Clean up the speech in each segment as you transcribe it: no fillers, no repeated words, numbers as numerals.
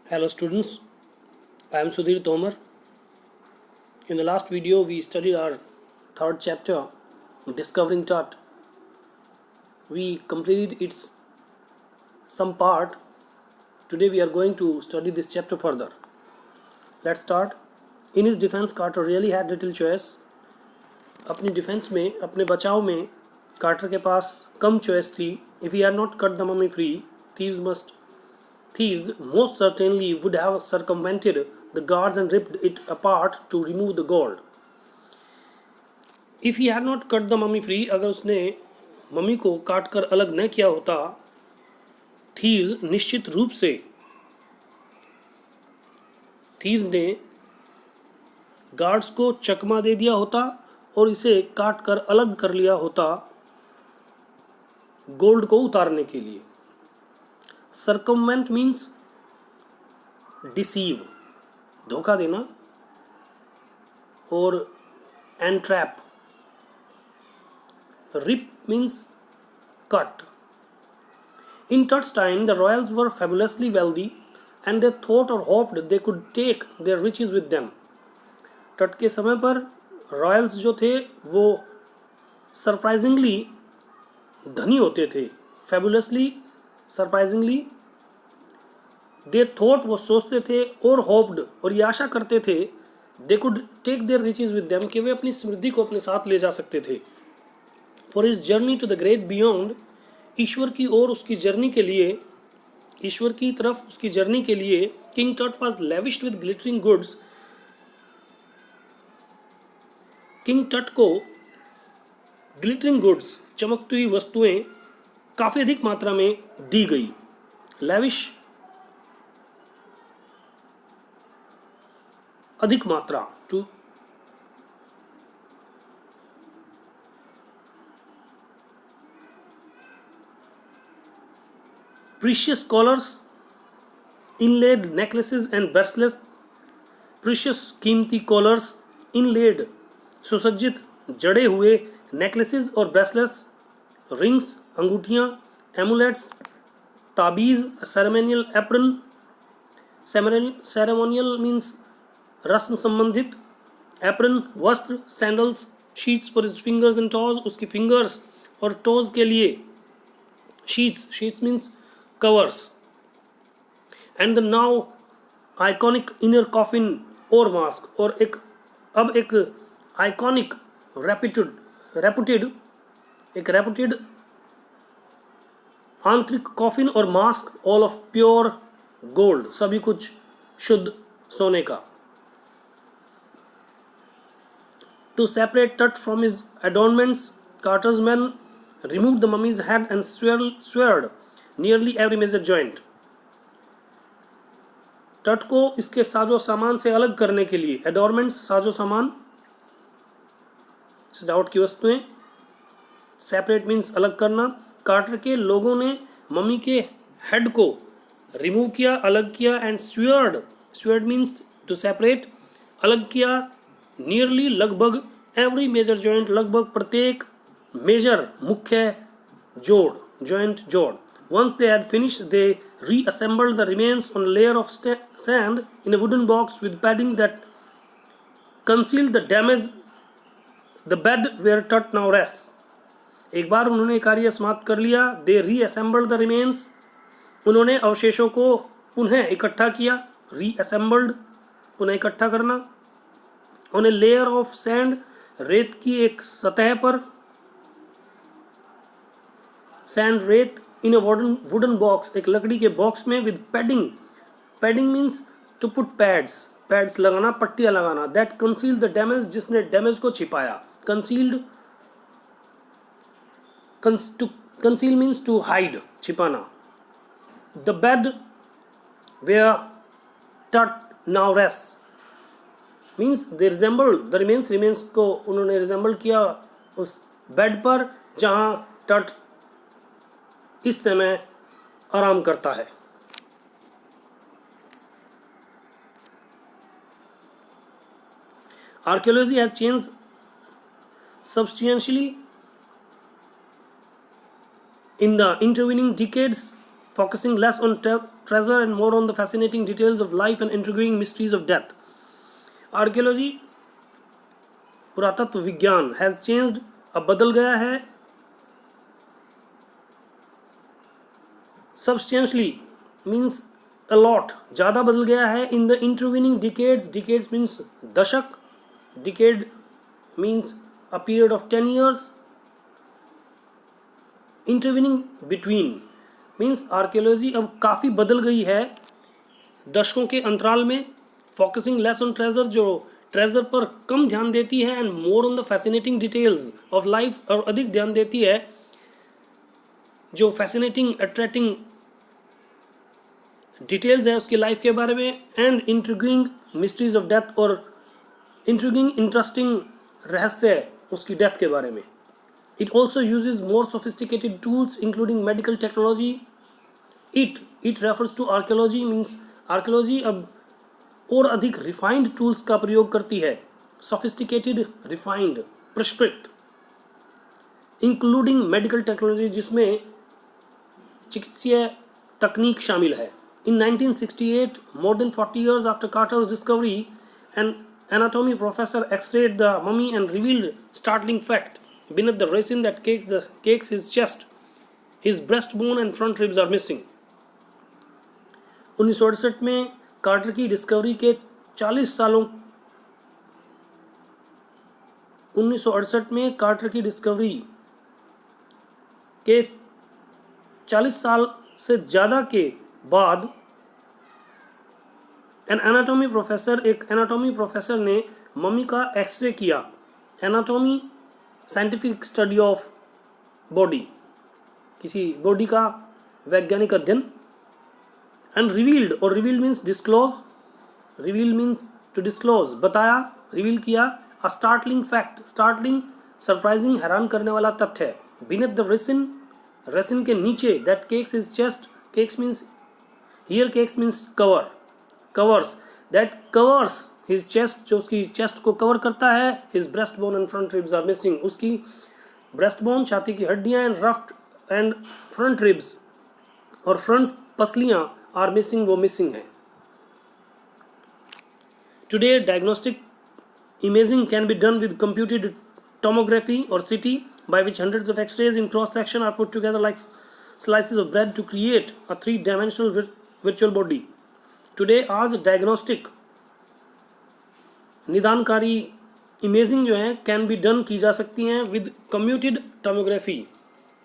Hello students, I am Sudhir Tomar. In the last video we studied our third chapter, Discovering Tut. We completed its some part. Today we are going to study this chapter further. Let's start. In his defense, Carter really had little choice. अपनी defence में, अपने बचाव में quarter के पास कम choice थी. If he had not cut the mummy free, thieves most certainly would have circumvented the guards and ripped it apart to remove the gold. If he had not cut the mummy free, अगर उसने mummy को काट कर अलग न किया होता, thieves निश्चित रूप से thieves ने गार्ड्स को चकमा दे दिया होता और इसे काट कर अलग कर लिया होता गोल्ड को उतारने के लिए. सर्कमवेंट मीन्स डिसीव, धोखा देना, और entrap. Rip means cut. In Tut's time, the royals were fabulously wealthy and they thought or hoped they could take their riches with them. टट के समय पर रॉयल्स जो थे वो सरप्राइजिंगली धनी होते थे. फैबुलसली, सरप्राइजिंगली, दे थॉट वो सोचते थे, और होप्ड और ये आशा करते थे, they could take their riches with them कि वे अपनी समृद्धि को अपने साथ ले जा सकते थे. For his journey to the great beyond, ईश्वर की ओर उसकी जर्नी के लिए, ईश्वर की तरफ उसकी जर्नी के लिए, King Tut was lavished with glittering goods. King Tut को ग्लिटरिंग गुड्स, चमकती हुई वस्तुएं काफ़ी अधिक मात्रा में दी गई. लेविश, अधिक मात्रा. Two precious collars, inlaid necklaces and bracelets. Precious, कीमती कॉलर्स, इनलेड, सुसज्जित, जड़े हुए, नेकलेसेस और ब्रेसलेट्स, रिंग्स, अंगूठियाँ, एमुलेट्स, ताबीज़, सेरेमोनियल एप्रन. सेरेमोनियल मीन्स रस्म संबंधित, एप्रन वस्त्र, sandals, sheaths for his fingers and toes, उसकी फिंगर्स और टोज के लिए sheaths means covers. And the now iconic inner coffin और मास्क, और एक आइकॉनिक रेपुटेड आंतरिक कॉफिन और mask, all of pure gold, सभी कुछ शुद्ध सोने का. To separate Tut from his adornments, Carter's men remove the mummy's head and severed nearly every major joint. Tut को इसके साजो सामान से अलग करने के लिए, एडोर्नमेंट्स साजो सामान, सजावट की वस्तुएं, सेपरेट मीन्स अलग करना. कार्टर के लोगों ने मम्मी के हेड को रिमूव किया, अलग किया, एंड स्वेयर्ड मीन्स टू सेपरेट, अलग किया, नियरली, लगभग, एवरी मेजर जॉइंट, लगभग प्रत्येक, मेजर, मुख्य जोड़, जॉइंट, जोड़. Once they had finished, they reassembled the remains on a layer of sand in a wooden box with padding that concealed the damage. The bed where Tut now rests. एक बार उन्होंने कार्य समाप्त कर लिया. They reassembled the remains. उन्होंने अवशेषों को पुनः इकट्ठा किया. Reassembled, पुनः इकट्ठा करना. On a layer of sand, रेत की एक सतह पर, sand, रेत, in a wooden box, एक लकड़ी के बॉक्स में, with padding means to put pads लगाना, पट्टियाँ लगाना, that concealed the damage, जिसने डैमेज को छिपाया. Conceal means to hide, छिपाना. The bed where Tut now rests means they resemble the remains को उन्होंने resemble किया उस बेड पर जहाँ टट इस समय आराम करता है. Archaeology has changed substantially in the intervening decades. focusing less on treasure and more on the fascinating details of life and intriguing mysteries of death. Archaeology, पुरातत्व विज्ञान, has changed, अब बदल गया है substantially, means a lot, ज़्यादा बदल गया है in the intervening decades. Decades means दशक, decade means a period of 10 years. Intervening between means archaeology अब काफ़ी बदल गई है दशकों के अंतराल में. Focusing less on treasure, जो ट्रेजर पर कम ध्यान देती है, and more on the fascinating details of life, और अधिक ध्यान देती है जो फैसिनेटिंग अट्रैक्टिंग डिटेल्स है उसकी लाइफ के बारे में, and intriguing mysteries of death, और इंट्रिगिंग इंटरेस्टिंग रहस्य उसकी डेथ के बारे में. It also uses more sophisticated tools including medical technology. It refers to archaeology, means archaeology अब और अधिक रिफाइंड टूल्स का प्रयोग करती है. सोफिस्टिकेटेड, रिफाइंड, परिष्कृत, इंक्लूडिंग मेडिकल टेक्नोलॉजी, जिसमें चिकित्सीय तकनीक शामिल है. In 1968, more than 40 years after Carter's discovery, an anatomy professor x-rayed the mummy and revealed startling fact. Beneath the resin that cakes his chest, his breastbone and front ribs are missing. 1968 में quarter की discovery के 40 सालों 1968 में quarter की discovery के 40 साल से ज़्यादा के बाद एक एनाटॉमी प्रोफेसर ने मम्मी का एक्सरे किया. Anatomy scientific study of body, किसी बॉडी का वैज्ञानिक अध्ययन. एंड रिवील्ड, और revealed means disclose, reveal means to disclose, बताया, रिवील किया. A startling fact, startling surprising, हैरान करने वाला तथ्य है. बीनेथ द रेसिन, रेसिन के नीचे, that cakes his chest, cakes means here, cakes means cover, covers, that covers his chest, जो उसकी चेस्ट को कवर करता है. His breast bone and front ribs are missing, उसकी ब्रेस्ट बोन, छाती की हड्डियां, एंड रफ्ट एंड फ्रंट रिब्स, और फ्रंट पसलियां आर मिसिंग, वो मिसिंग है. Today diagnostic imaging can be done with computed tomography or CT, by which hundreds of x-rays in cross section are put together like slices of bread to create a three-dimensional virtual body. Today आज diagnostic निदानकारी imaging जो है can be done की जा सकती हैं with commuted tomography,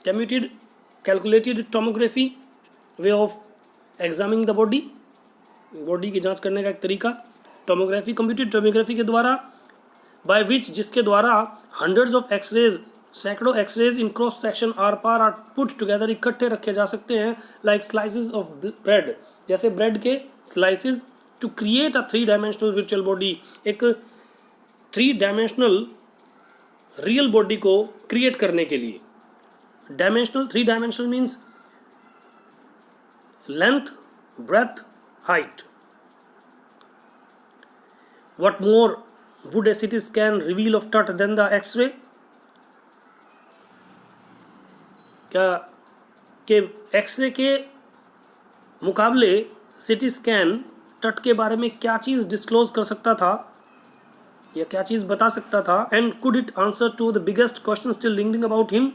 commuted calculated tomography, way of examining the body, body की जांच करने का एक तरीका. टोमोग्राफी, कंप्यूटेड टोमोग्राफी के द्वारा, बाय विच, जिसके द्वारा हंड्रेड्स ऑफ एक्सरेज, सैकड़ों X rays in cross section are पार आर पुट टुगेदर, इकट्ठे रखे जा सकते हैं लाइक स्लाइसेस ऑफ ब्रेड, जैसे ब्रेड के slices, to create a three dimensional virtual body, एक थ्री डायमेंशनल रियल बॉडी को क्रिएट करने के लिए. Dimensional, three dimensional means length, breadth, height. What more would a CT scan reveal of TUT than the X-ray? क्या के x ray के मुकाबले CT scan TUT के बारे में क्या चीज़ डिस्क्लोज कर सकता था या क्या चीज़ बता सकता था? And could it answer to the biggest question still lingering about him?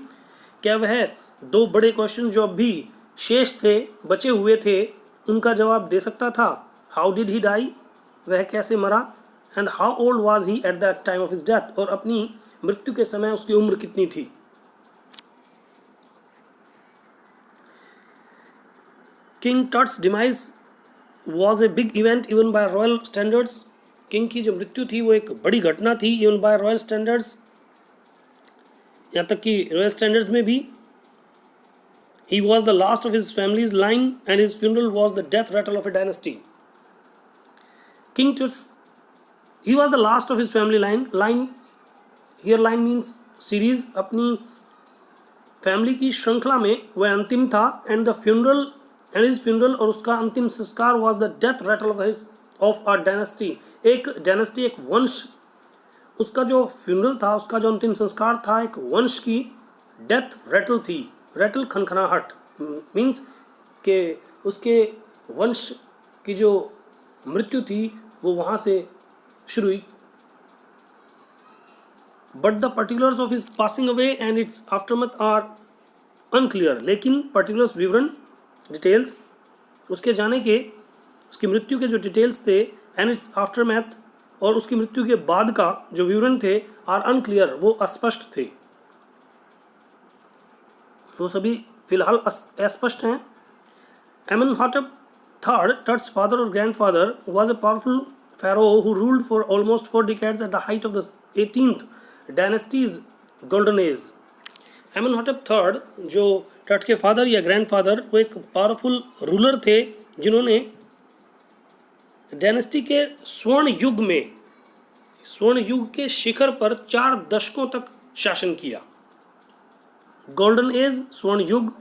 क्या वह दो बड़े क्वेश्चन जो अब भी शेष थे, बचे हुए थे, उनका जवाब दे सकता था? हाउ डिड ही डाई, वह कैसे मरा? And how old was he at that time of his death, और अपनी मृत्यु के समय उसकी उम्र कितनी थी? King Tut's demise was a big event even by royal standards. King की जो मृत्यु थी वो एक बड़ी घटना थी इवन बाय रॉयल स्टैंडर्ड्स, यहाँ तक कि रॉयल स्टैंडर्ड्स में भी. He was the last of his family's line and his funeral was the death rattle of a dynasty. King Tut's, he was the last of his family line here, line means series, अपनी family की श्रृंखला में वह अंतिम था. And the funeral and his funeral, और उसका अंतिम संस्कार was the death rattle of a dynasty, एक डायनेस्टी, एक वंश. उसका जो फ्यूनरल था, उसका जो अंतिम संस्कार था, एक वंश की डेथ रैटल थी. रैटल खनखनाहट मीन्स कि उसके वंश की जो मृत्यु थी वो वहाँ से शुरू हुई. But the particulars of his passing away and its aftermath are unclear. लेकिन पर्टिकुलर्स, विवरण, डिटेल्स, उसके जाने के, उसकी मृत्यु के जो डिटेल्स थे, एंड इट्स आफ्टरमैथ, और उसकी मृत्यु के बाद का जो विवरण थे, आर अनक्लियर, वो अस्पष्ट थे. वो सभी फिलहाल अस्पष्ट हैं. एमेनहॉटप III, Tut's father or grandfather, was a powerful pharaoh who ruled for almost 4 decades at the height of the 18th dynasty's golden age. एमेनहॉटप III, जो टट के फादर या ग्रैंडफादर, वो एक पावरफुल रूलर थे जिन्होंने डायनेस्टी के स्वर्ण युग में, स्वर्ण युग के शिखर पर 4 दशकों तक शासन किया. गोल्डन एज, स्वर्ण युग.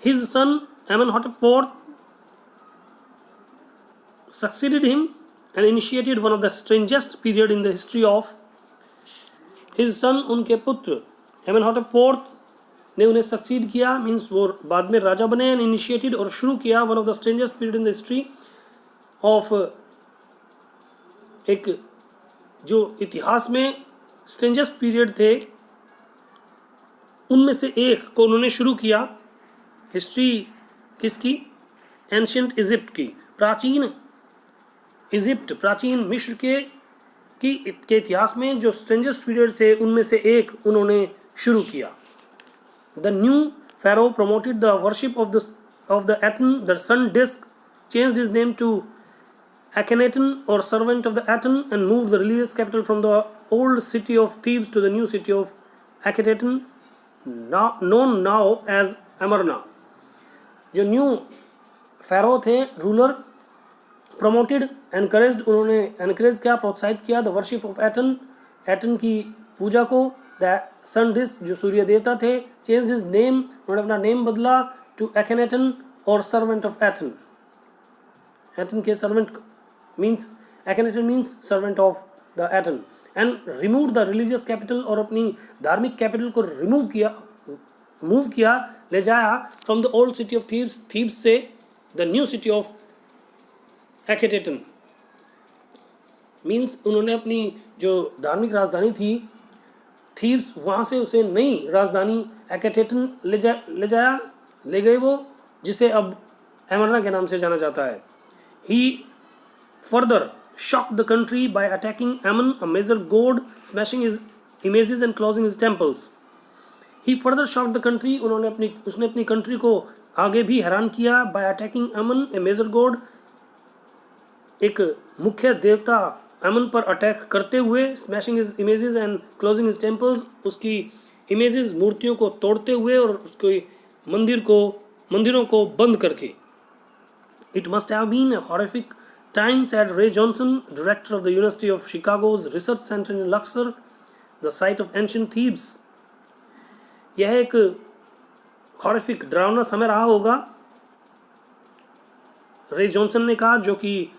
His son Amenhotep IV succeeded him and initiated one of the strangest period in the history of. His son, उनके पुत्र Amenhotep IV ने उन्हें सक्सीड किया, मीन्स वो बाद में राजा बने, एंड इनिशिएटेड, और शुरू किया, one of the strangest period in the history of, एक जो इतिहास में स्ट्रेंजेस्ट पीरियड थे उनमें से एक को उन्होंने शुरू किया. हिस्ट्री किसकी? एंशियंट इजिप्ट की, प्राचीन इजिप्ट, प्राचीन मिस्र के इतिहास में जो स्ट्रेंजेस्ट पीरियड से उनमें से एक उन्होंने शुरू किया. The new pharaoh promoted the worship of the Aten, the sun disk, changed his name to Akhenaten, or servant of the Aten, and moved the religious capital from the old city of Thebes to the new city of Akhetaten, known now as Amarna. जो new फेरो थे, ruler, promoted, encouraged, उन्होंने encourage किया, प्रोत्साहित किया, the worship of Aten, Eton की पूजा को, the sun disc, जो सूर्य देवता थे, चेंज्ड हिज नेम, उन्होंने अपना नेम बदला, टू एकेनेटन, और सर्वेंट ऑफ एटन. एटन के servant means, Akhenaten means servant of the Aten, and remove the religious capital, और अपनी धार्मिक कैपिटल को रिमूव किया, मूव किया, ले जाया, from the old city of Thebes, Thebes से the new city of Akhetaten. Means उन्होंने अपनी जो धार्मिक राजधानी थी थीब्स, वहाँ से उसे नई राजधानी एकेटेटन ले जाया, ले गए वो, जिसे अब एमरना के नाम से जाना जाता है. ही further shocked the country by attacking Ammon, a major god, smashing his images and closing his temples. He further shocked the country, उसने अपनी कंट्री को आगे भी हैरान किया, by attacking Ammon, a major god, एक मुख्य देवता अमन पर अटैक करते हुए, smashing his images and closing his temples, उसकी इमेजेस, मूर्तियों को तोड़ते हुए और उसके मंदिरों को बंद करके. It must have been a horrific time, said Ray Johnson, director of the University of Chicago's Research Center in Luxor, the site of ancient Thebes. यह एक हॉरिफिक, डरावना समय रहा होगा, रे जॉनसन ने कहा, जो कि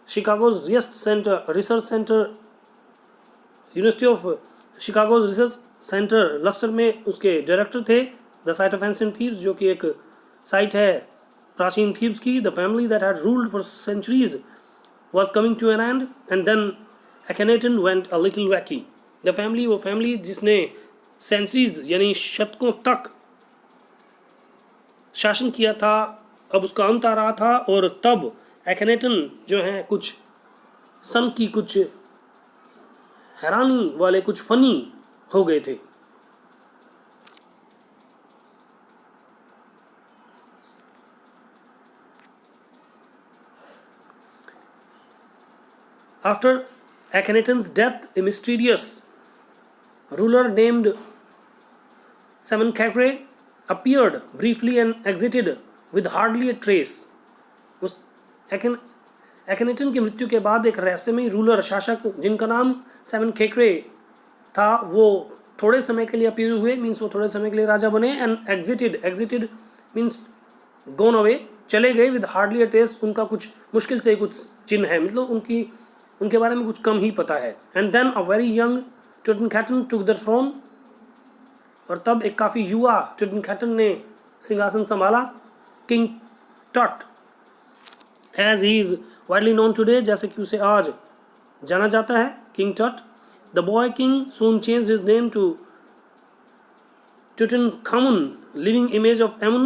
Chicago's research centre, university of Chicago's research centre Luxor में उसके डायरेक्टर थे. The site of ancient Thebes, जो कि एक साइट है प्राचीन थीब्स की. The family that had ruled for centuries was coming to an end, and then Akhenaten went a little wacky. The family, वो फैमिली जिसने सेंचुरीज यानी शतकों तक शासन किया था, अब उसका अंत आ रहा था, और तब एकेनेटन जो हैं कुछ सन की, कुछ हैरानी वाले, कुछ फनी हो गए थे. After Akhenaten's death, a mysterious ruler named Semenkhkare appeared briefly and exited with hardly a trace. उस Akhenaten की मृत्यु के बाद एक रहस्यमयी रूलर, शासक, जिनका नाम सेमेनखेक्रे था, वो थोड़े समय के लिए अपीयर हुए, मीन्स वो थोड़े समय के लिए राजा बने, and exerted means gone away, चले गए, विद हार्डली अ ट्रेस, उनका कुछ मुश्किल से कुछ चिन्ह है, मतलब उनके बारे में कुछ कम ही पता है. And then a very young Tutankhaten took the throne, और तब एक काफ़ी युवा टुटनखैमन ने सिंहासन संभाला. King Tut, as he is widely known today, जैसे कि उसे आज जाना जाता है, King Tut. The boy king soon changed his name to Tutankhamun, living image of Amun,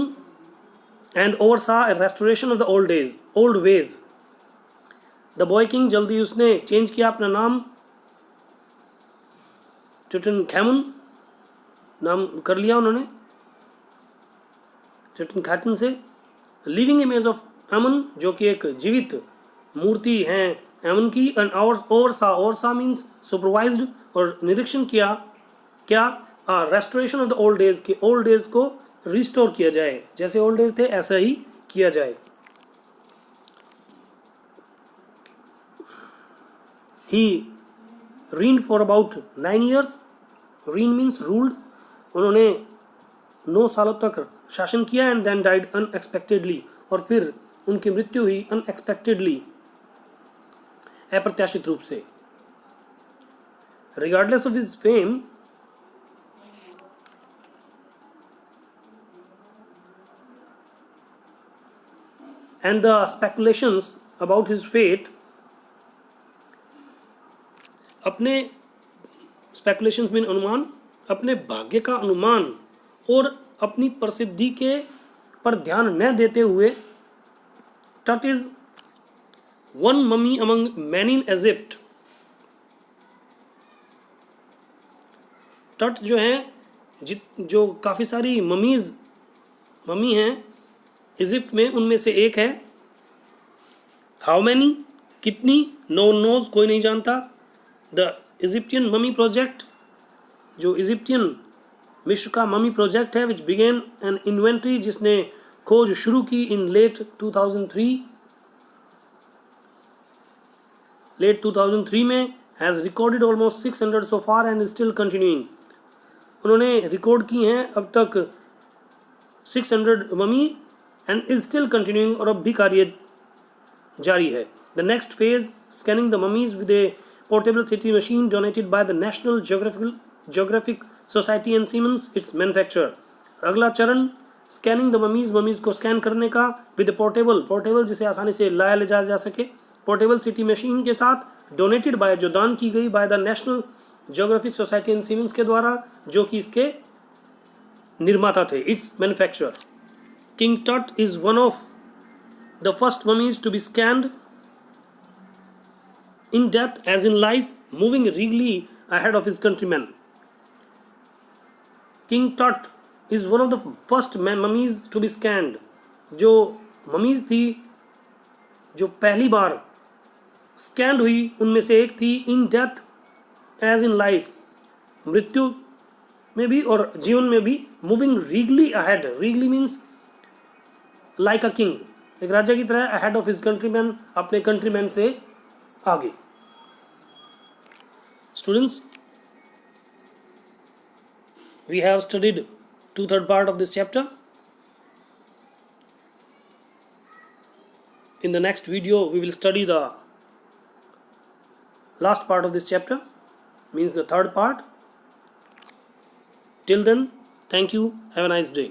and oversaw a restoration of the old ways. The boy king जल्दी उसने change किया अपना नाम Tutankhamun नाम कर लिया उन्होंने Tutankhamun से. लिविंग इमेज ऑफ अमन, जो कि एक जीवित मूर्ति है अमन की. एंड ओवरसा मीन्स सुपरवाइज्ड, और निरीक्षण किया क्या, restoration of the old days, के ओल्ड डेज को रिस्टोर किया जाए, जैसे ओल्ड डेज थे ऐसा ही किया जाए. ही reigned for about 9 years. reign means ruled. उन्होंने 9 सालों तक शासन किया. एंड देन डाइड अनएक्सपेक्टेडली, और फिर उनकी मृत्यु हुई अनएक्सपेक्टेडली, अप्रत्याशित रूप से. Regardless of his fame, and the speculations about his fate, अपने speculations में अनुमान, अपने भाग्य का अनुमान और अपनी प्रसिद्धि के पर ध्यान न देते हुए, Tut is one mummy among many in Egypt. Tut जो है जो काफ़ी सारी मम्मी हैं इजिप्ट में, उनमें से एक है. हाउ मैनी, कितनी, नो नोज, कोई नहीं जानता. द इजिप्टियन ममी प्रोजेक्ट, जो इजिप्टियन मिस्र का ममी प्रोजेक्ट है, विच बिगेन एन इन्वेंट्री, जिसने खोज शुरू की इन लेट 2003 में, has recorded almost 600 so far and still continuing. उन्होंने रिकॉर्ड की हैं अब तक 600 mummy and is still continuing, और अब भी कार्य जारी है. The next phase, scanning the mummies with A portable city machine donated by the national geographic society and siemens, it's manufacturer. अगला चरण, स्कैनिंग द ममीज को स्कैन करने का, विद पोर्टेबल जिसे आसानी से लाया ले जाया जा सके, पोर्टेबल सिटी मशीन के साथ, डोनेटेड बाय, जो दान की गई, by the national geographic society and siemens के द्वारा, जो कि इसके निर्माता थे, it's manufacturer. King Tut is one of the first mummies to be scanned in death as in life, moving regally ahead of his countrymen. King Tut is one of the first mummies to be scanned. जो mummies थी जो पहली बार scanned हुई, उनमें से एक थी in death as in life, मृत्यु में भी और जीवन में भी, moving regally ahead. Regally means like a king, एक राजा की तरह, अहेड ऑफ हिज कंट्रीमैन, अपने कंट्रीमैन से आगे. Students, we have studied 2/3 part of this chapter. In the next video we will study the last part of this chapter, means the third part. Till then, thank you, have a nice day.